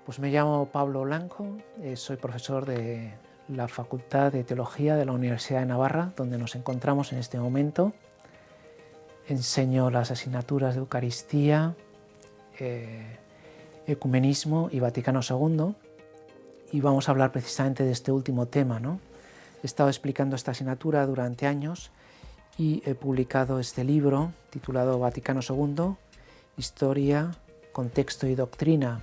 Pues me llamo Pablo Blanco, soy profesor de la Facultad de Teología de la Universidad de Navarra, donde nos encontramos en este momento. Enseño las asignaturas de Eucaristía, Ecumenismo y Vaticano II, y vamos a hablar precisamente de este último tema, ¿no? He estado explicando esta asignatura durante años y he publicado este libro titulado Vaticano II, Historia, Contexto y Doctrina,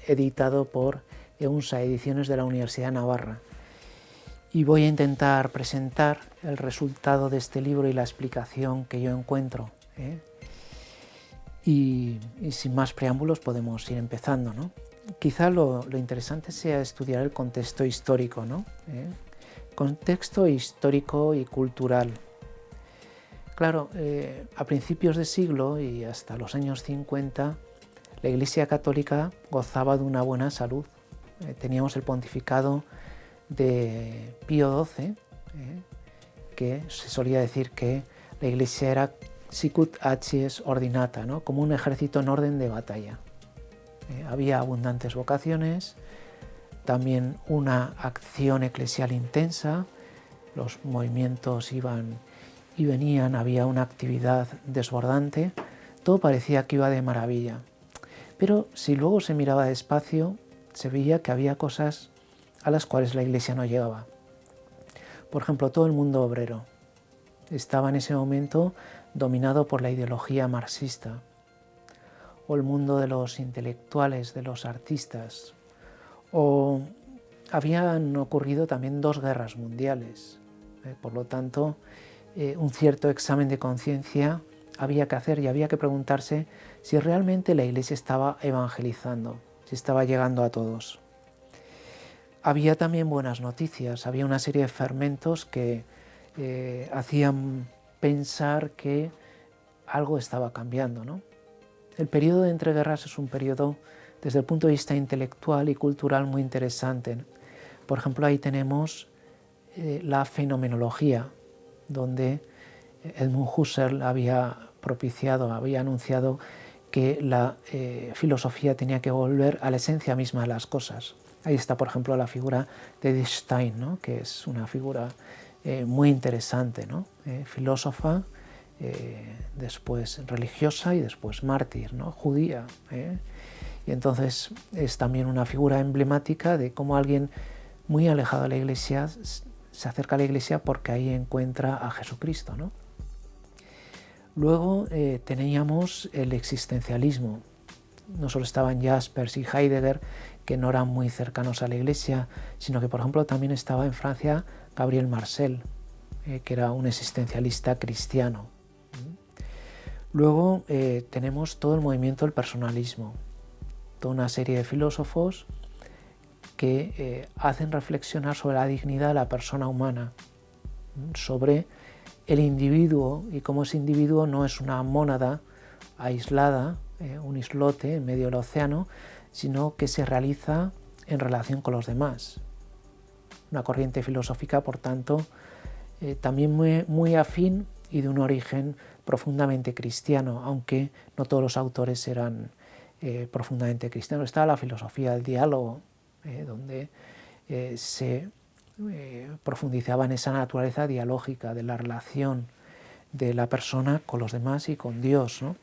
editado por EUNSA Ediciones de la Universidad de Navarra. Y voy a intentar presentar el resultado de este libro y la explicación que yo encuentro. Y sin más preámbulos podemos ir empezando, ¿no? Quizá lo interesante sea estudiar el contexto histórico, ¿no? Contexto histórico y cultural. Claro, a principios de siglo y hasta los años 50, la Iglesia Católica gozaba de una buena salud. Teníamos el pontificado de Pío XII, que se solía decir que la Iglesia era sicut acies ordinata, ¿no? Como un ejército en orden de batalla. Había abundantes vocaciones, también una acción eclesial intensa, los movimientos iban y venían, había una actividad desbordante, todo parecía que iba de maravilla. Pero si luego se miraba despacio, se veía que había cosas a las cuales la Iglesia no llegaba. Por ejemplo, todo el mundo obrero estaba en ese momento dominado por la ideología marxista, o el mundo de los intelectuales, de los artistas, o habían ocurrido también 2 guerras mundiales. Por lo tanto, un cierto examen de conciencia había que hacer y había que preguntarse si realmente la Iglesia estaba evangelizando, si estaba llegando a todos. Había también buenas noticias, había una serie de fermentos que hacían pensar que algo estaba cambiando, ¿no? El periodo de entreguerras es un periodo desde el punto de vista intelectual y cultural muy interesante, ¿no? Por ejemplo, ahí tenemos la fenomenología, donde Edmund Husserl había anunciado que la filosofía tenía que volver a la esencia misma de las cosas. Ahí está, por ejemplo, la figura de Edith Stein, ¿no? Que es una figura muy interesante, ¿no? Filósofa, después religiosa y después mártir, ¿no? Judía. Y entonces es también una figura emblemática de cómo alguien muy alejado de la Iglesia se acerca a la Iglesia porque ahí encuentra a Jesucristo, ¿no? Luego teníamos el existencialismo. No solo estaban Jaspers y Heidegger, que no eran muy cercanos a la Iglesia, sino que, por ejemplo, también estaba en Francia Gabriel Marcel, que era un existencialista cristiano. Luego tenemos todo el movimiento del personalismo, toda una serie de filósofos que hacen reflexionar sobre la dignidad de la persona humana, sobre el individuo y cómo ese individuo no es una mónada aislada, un islote en medio del océano, sino que se realiza en relación con los demás. Una corriente filosófica, por tanto, también muy afín y de un origen profundamente cristiano, aunque no todos los autores eran profundamente cristianos. Estaba la filosofía del diálogo, donde se profundizaba en esa naturaleza dialógica de la relación de la persona con los demás y con Dios, ¿no?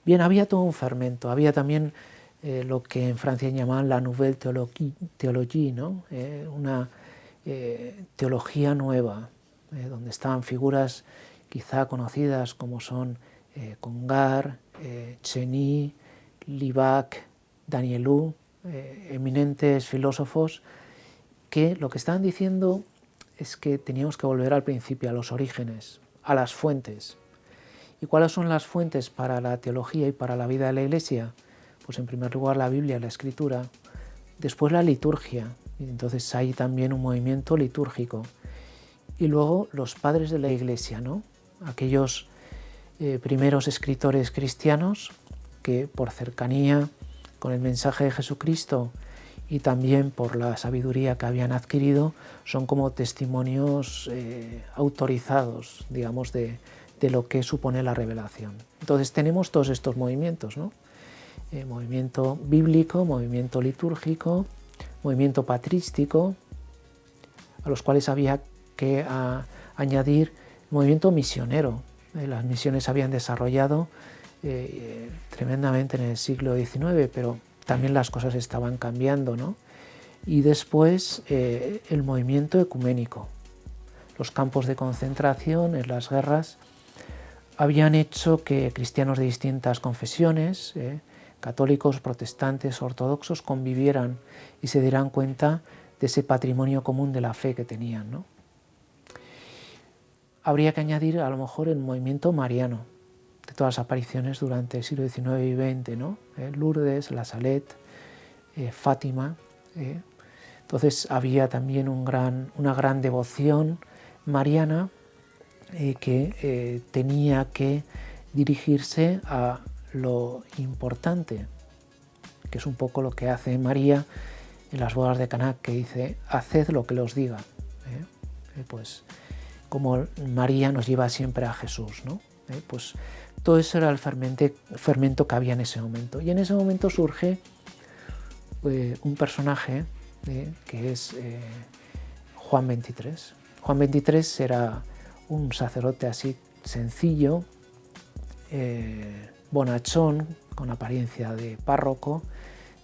Bien, había todo un fermento, había también lo que en Francia llamaban la Nouvelle Théologie, ¿no? Una teología nueva, donde estaban figuras quizá conocidas como son Congar, Cheny, Libac, Danielou, eminentes filósofos que lo que estaban diciendo es que teníamos que volver al principio, a los orígenes, a las fuentes. ¿Y cuáles son las fuentes para la teología y para la vida de la Iglesia? Pues en primer lugar la Biblia, la Escritura, después la liturgia, y entonces hay también un movimiento litúrgico. Y luego los padres de la Iglesia, ¿no? Aquellos primeros escritores cristianos que por cercanía con el mensaje de Jesucristo y también por la sabiduría que habían adquirido, son como testimonios autorizados, digamos, de lo que supone la revelación. Entonces tenemos todos estos movimientos, ¿no? movimiento bíblico, movimiento litúrgico, movimiento patrístico, a los cuales había que añadir movimiento misionero. Las misiones se habían desarrollado tremendamente en el siglo XIX, pero también las cosas estaban cambiando, ¿no? Y después el movimiento ecuménico. Los campos de concentración en las guerras habían hecho que cristianos de distintas confesiones, católicos, protestantes, ortodoxos, convivieran y se dieran cuenta de ese patrimonio común de la fe que tenían, ¿no? Habría que añadir a lo mejor el movimiento mariano, de todas las apariciones durante el siglo XIX y XX, ¿no? Lourdes, La Salette, Fátima. Entonces había también una gran devoción mariana que tenía que dirigirse a lo importante, que es un poco lo que hace María en las bodas de Caná, que dice: haced lo que os diga. Pues como María nos lleva siempre a Jesús, ¿no? Pues todo eso era el fermento que había en ese momento. Y en ese momento surge un personaje que es Juan XXIII. Juan XXIII era un sacerdote así sencillo, bonachón, con apariencia de párroco.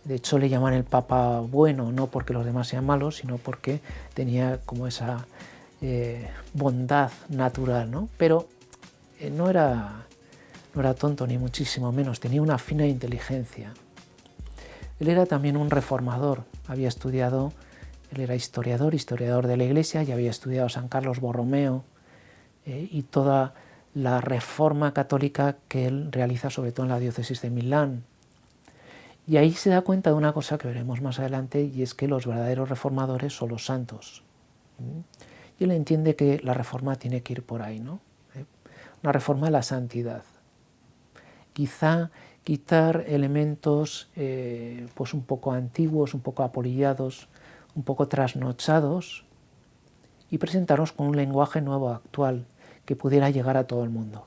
De hecho le llaman el Papa bueno, no porque los demás sean malos, sino porque tenía como esa bondad natural, ¿no? Pero no era tonto ni muchísimo menos, tenía una fina inteligencia. Él era también un reformador, había estudiado, él era historiador de la Iglesia, y había estudiado San Carlos Borromeo y toda la reforma católica que él realiza, sobre todo en la diócesis de Milán. Y ahí se da cuenta de una cosa que veremos más adelante, y es que los verdaderos reformadores son los santos. Y él entiende que la reforma tiene que ir por ahí, ¿no? Una reforma de la santidad. Quizá quitar elementos pues un poco antiguos, un poco apolillados, un poco trasnochados, y presentarnos con un lenguaje nuevo, actual, que pudiera llegar a todo el mundo.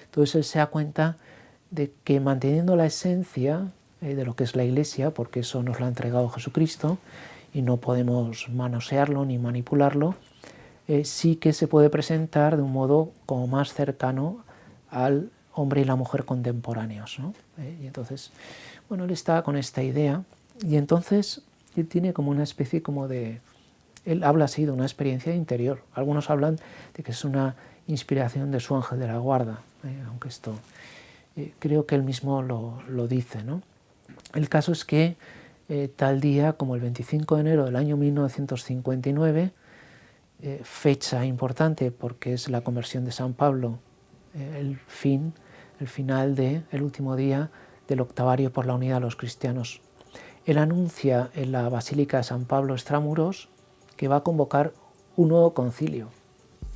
Entonces él se da cuenta de que manteniendo la esencia de lo que es la Iglesia, porque eso nos lo ha entregado Jesucristo y no podemos manosearlo ni manipularlo, sí que se puede presentar de un modo como más cercano al hombre y la mujer contemporáneos, ¿no? Y entonces, bueno, él está con esta idea, y entonces él tiene como una especie como de... Él habla así de una experiencia interior. Algunos hablan de que es una inspiración de su ángel de la guarda, aunque esto creo que él mismo lo dice, ¿no? El caso es que tal día como el 25 de enero del año 1959, fecha importante porque es la conversión de San Pablo, el final del último día del octavario por la unidad de los cristianos. Él anuncia en la Basílica de San Pablo Extramuros que va a convocar un nuevo concilio.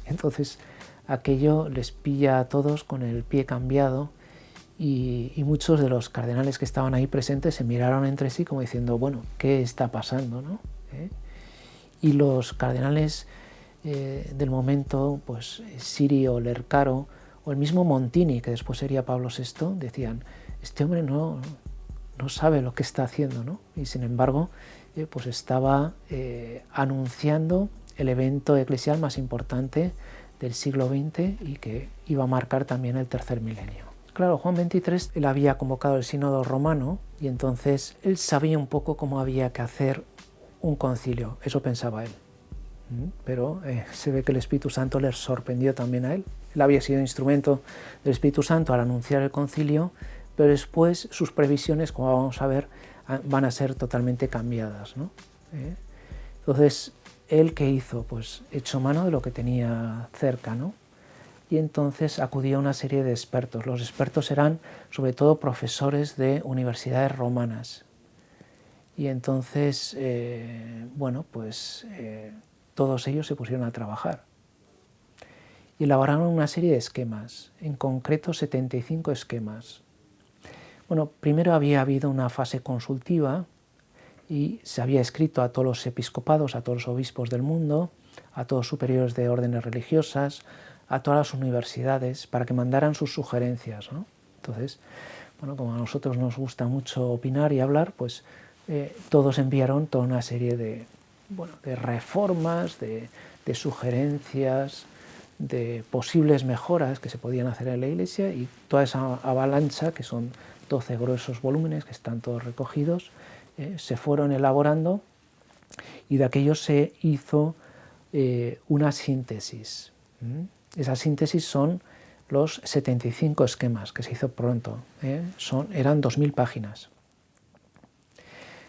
Entonces aquello les pilla a todos con el pie cambiado, y muchos de los cardenales que estaban ahí presentes se miraron entre sí como diciendo, bueno, ¿qué está pasando, no? Y los cardenales del momento, pues Sirio, Lercaro o el mismo Montini, que después sería Pablo VI, decían, este hombre no sabe lo que está haciendo, ¿no? Y sin embargo, pues estaba anunciando el evento eclesial más importante del siglo XX y que iba a marcar también el tercer milenio. Claro, Juan XXIII, él había convocado el sínodo romano, y entonces él sabía un poco cómo había que hacer un concilio, eso pensaba él. Pero se ve que el Espíritu Santo les sorprendió también a él. Él había sido instrumento del Espíritu Santo al anunciar el concilio, pero después sus previsiones, como vamos a ver, van a ser totalmente cambiadas, ¿no? Entonces, ¿él qué hizo? Pues echó mano de lo que tenía cerca, ¿no? Y entonces acudió a una serie de expertos. Los expertos eran sobre todo profesores de universidades romanas. Y entonces, bueno, pues todos ellos se pusieron a trabajar. Y elaboraron una serie de esquemas, en concreto 75 esquemas. Bueno, primero había habido una fase consultiva y se había escrito a todos los episcopados, a todos los obispos del mundo, a todos los superiores de órdenes religiosas, a todas las universidades, para que mandaran sus sugerencias, ¿no? Entonces, bueno, como a nosotros nos gusta mucho opinar y hablar, pues todos enviaron toda una serie de, bueno, de reformas, de sugerencias, de posibles mejoras que se podían hacer en la Iglesia, y toda esa avalancha, que son 12 gruesos volúmenes que están todos recogidos, se fueron elaborando, y de aquello se hizo una síntesis. Esa síntesis son los 75 esquemas, que se hizo pronto, eran 2000 páginas.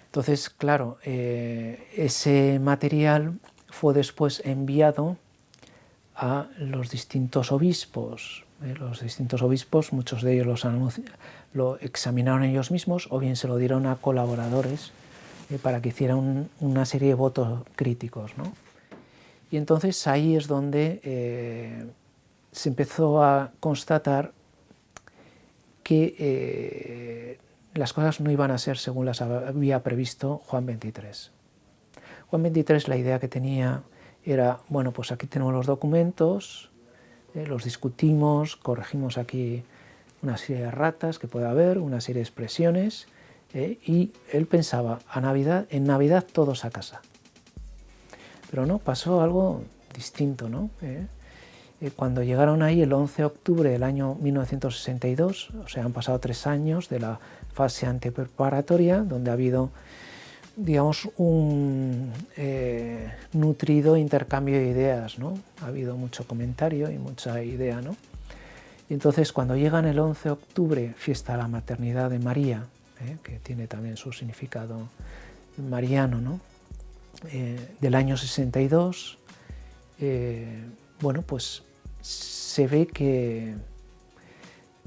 Entonces, claro, ese material fue después enviado a los distintos obispos. Los distintos obispos, muchos de ellos lo examinaron ellos mismos, o bien se lo dieron a colaboradores para que hicieran una serie de votos críticos, ¿no? Y entonces ahí es donde se empezó a constatar que las cosas no iban a ser según las había previsto Juan XXIII. Juan XXIII, la idea que tenía era, bueno, pues aquí tenemos los documentos, los discutimos, corregimos aquí una serie de erratas que puede haber, una serie de expresiones, y él pensaba, en Navidad todos a casa. Pero no, pasó algo distinto, ¿no? Cuando llegaron ahí el 11 de octubre del año 1962, o sea, han pasado 3 años de la fase antepreparatoria, donde ha habido, digamos, un nutrido intercambio de ideas, ¿no? Ha habido mucho comentario y mucha idea, ¿no? Y entonces, cuando llegan el 11 de octubre, fiesta de la maternidad de María, que tiene también su significado mariano, ¿no? Del año 62, bueno, pues se ve que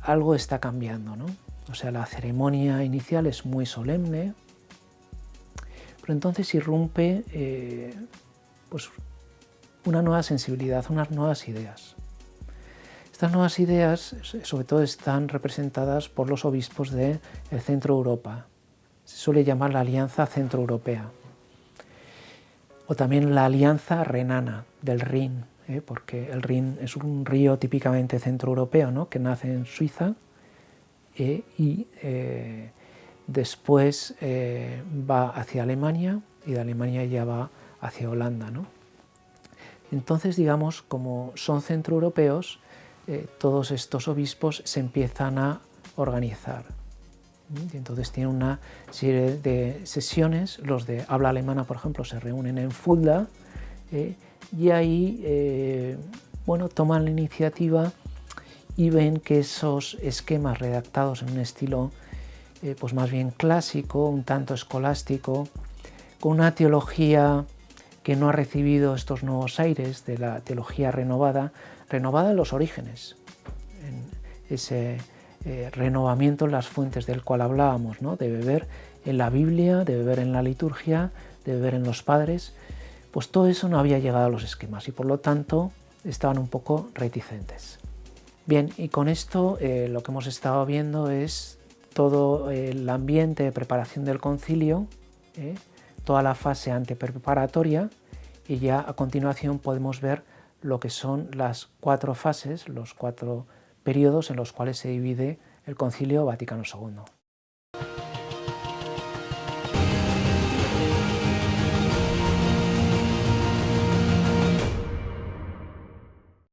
algo está cambiando, ¿no? O sea, la ceremonia inicial es muy solemne, pero entonces irrumpe pues una nueva sensibilidad, unas nuevas ideas. Estas nuevas ideas, sobre todo, están representadas por los obispos del Centro Europa. Se suele llamar la Alianza Centroeuropea, o también la Alianza Renana del Rin, porque el Rin es un río típicamente centroeuropeo, ¿no? Que nace en Suiza y después va hacia Alemania, y de Alemania ya va hacia Holanda, ¿no? Entonces, digamos, como son centroeuropeos, todos estos obispos se empiezan a organizar. Y entonces tienen una serie de sesiones. Los de habla alemana, por ejemplo, se reúnen en Fulda, y ahí bueno, toman la iniciativa y ven que esos esquemas redactados en un estilo pues más bien clásico, un tanto escolástico, con una teología que no ha recibido estos nuevos aires de la teología renovada en los orígenes, en ese renovamiento en las fuentes del cual hablábamos, ¿no? De beber en la Biblia, de beber en la liturgia, de beber en los padres. Pues todo eso no había llegado a los esquemas, y por lo tanto estaban un poco reticentes. Bien, y con esto lo que hemos estado viendo es todo el ambiente de preparación del concilio, toda la fase antepreparatoria, y ya a continuación podemos ver lo que son las 4 fases, los 4 periodos en los cuales se divide el Concilio Vaticano II.